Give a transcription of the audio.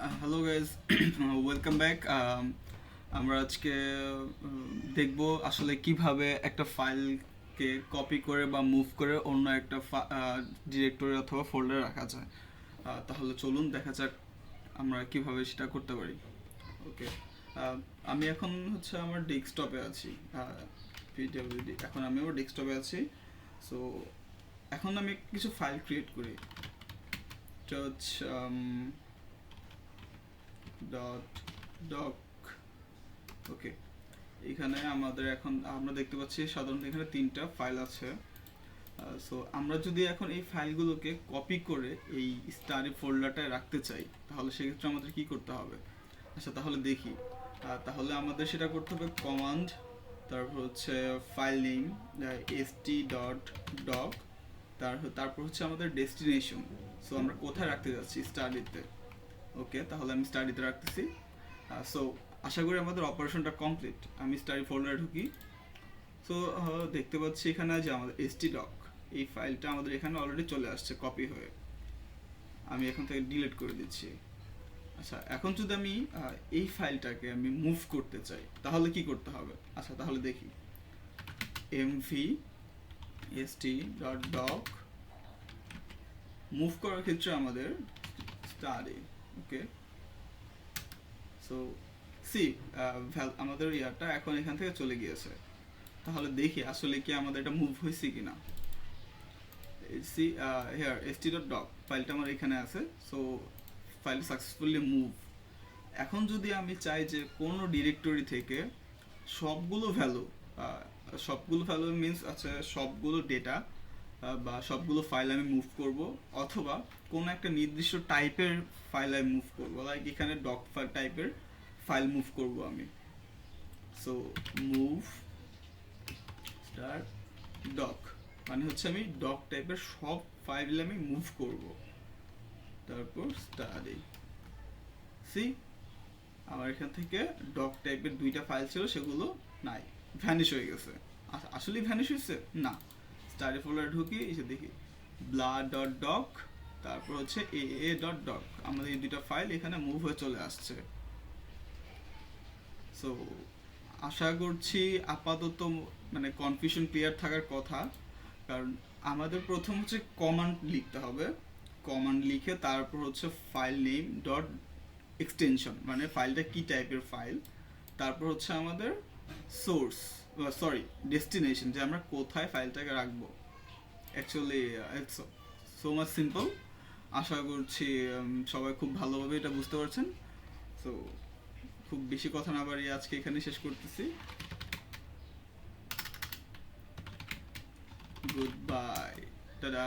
Hello guys, welcome back. আমরা আজকে দেখব আসলে কিভাবে একটা ফাইলকে কপি করে বা মুভ করে অন্য একটা ডিরেক্টরি অথবা ফোল্ডারে রাখা যায়। তাহলে চলুন দেখা যাক আমরা কিভাবে সেটা করতে পারি। ওকে, আমি এখন হচ্ছে আমার ডেস্কটপে আছি। পিডব্লিউডি, এখন আমি আমার ডেস্কটপে আছি। সো এখন আমি কিছু ফাইল ক্রিয়েট করি। এটা হচ্ছে ডট ডক। ওকে, এখানে আমাদের এখন আমরা দেখতে পাচ্ছি সাধারণত এখানে তিনটা ফাইল আছে। সো আমরা যদি এখন এই ফাইলগুলোকে কপি করে এই স্টাডি ফোল্ডারটায় রাখতে চাই, তাহলে সেক্ষেত্রে আমাদের কি করতে হবে? আচ্ছা, তাহলে দেখি। তাহলে আমাদের সেটা করতে হবে কমান্ড, তারপর হচ্ছে ফাইল নেম st.doc, তারপর হচ্ছে আমাদের ডেস্টিনেশন। সো আমরা কোথায় রাখতে যাচ্ছি? স্টাডিতে। ওকে, তাহলে আমি স্টাডিতে রাখতেছি। সো আশা করি আমাদের অপারেশনটা কমপ্লিট। আমি স্টাডি ফোল্ডারে ঢুকি। সো দেখতে পাচ্ছি এখানে যে আমাদের htdoc এই ফাইলটা আমাদের এখানে অলরেডি চলে আসছে কপি হয়ে। আমি এখন থেকে ডিলিট করে দিচ্ছি। আচ্ছা, এখন যদি আমি এই ফাইলটাকে আমি মুভ করতে চাই, তাহলে কি করতে হবে? আচ্ছা, তাহলে দেখি। mv st.doc মুভ করার ক্ষেত্রে আমাদের স্টাডি। ওকে, সো সি আমাদের ইয়ারটা এখন এখান থেকে চলে গিয়েছে। তাহলে দেখি আসলে কি আমাদের এটা মুভ হয়েছে কিনা। সি হিয়ার st.doc ফাইলটা আমার এখানে আছে। So file successfully move. এখন যদি আমি চাই যে কোনো ডিরেক্টরি থেকে সবগুলো ভ্যালু, সবগুলো ভ্যালু মিনস আছে সবগুলো ডেটা বা সবগুলো ফাইল আমি মুভ করব, অথবা কোনো একটা নির্দিষ্ট টাইপের ফাইল আমি মুভ করব, লাইক এখানে ডক ফাইল টাইপের ফাইল মুভ করব আমি। সো মুভ স্টার ডক মানে হচ্ছে আমি ডক টাইপের সব ফাইল আমি মুভ করব। তারপর স্টাডি। সি, আমার এখান থেকে ডক টাইপের দুইটা ফাইল ছিল, সেগুলো নাই, ভ্যানিশ হয়ে গেছে। আসলে ভ্যানিশ হয়েছে না। স্টাডি ফোল্ডারে ঢুকি, এসে দেখি ব্লা ডট ডক, তারপর হচ্ছে এ ডট ডক, আমাদের এই দুইটা ফাইল এখানে মুভ হয়ে চলে আসছে। সো আশা করছি আপাতত মানে কনফিউশন ক্লিয়ার থাকার কথা। কারণ আমাদের প্রথম হচ্ছে কমান্ড লিখতে হবে। কমান্ড লিখে তারপর হচ্ছে ফাইল নেম ডট এক্সটেনশন, মানে ফাইলটা কি টাইপের ফাইল, তারপর হচ্ছে আমাদের সোর্স, সরি ডেস্টিনেশন, যে আমরা কোথায় ফাইলটাকে রাখবো। Actually it's so much simple. আশা করছি সবাই খুব ভালোভাবে এটা বুঝতে পারছেন। সো খুব বেশি কথা না বাড়িয়ে আজকে এখানে শেষ করতেছি। Good bye, tata.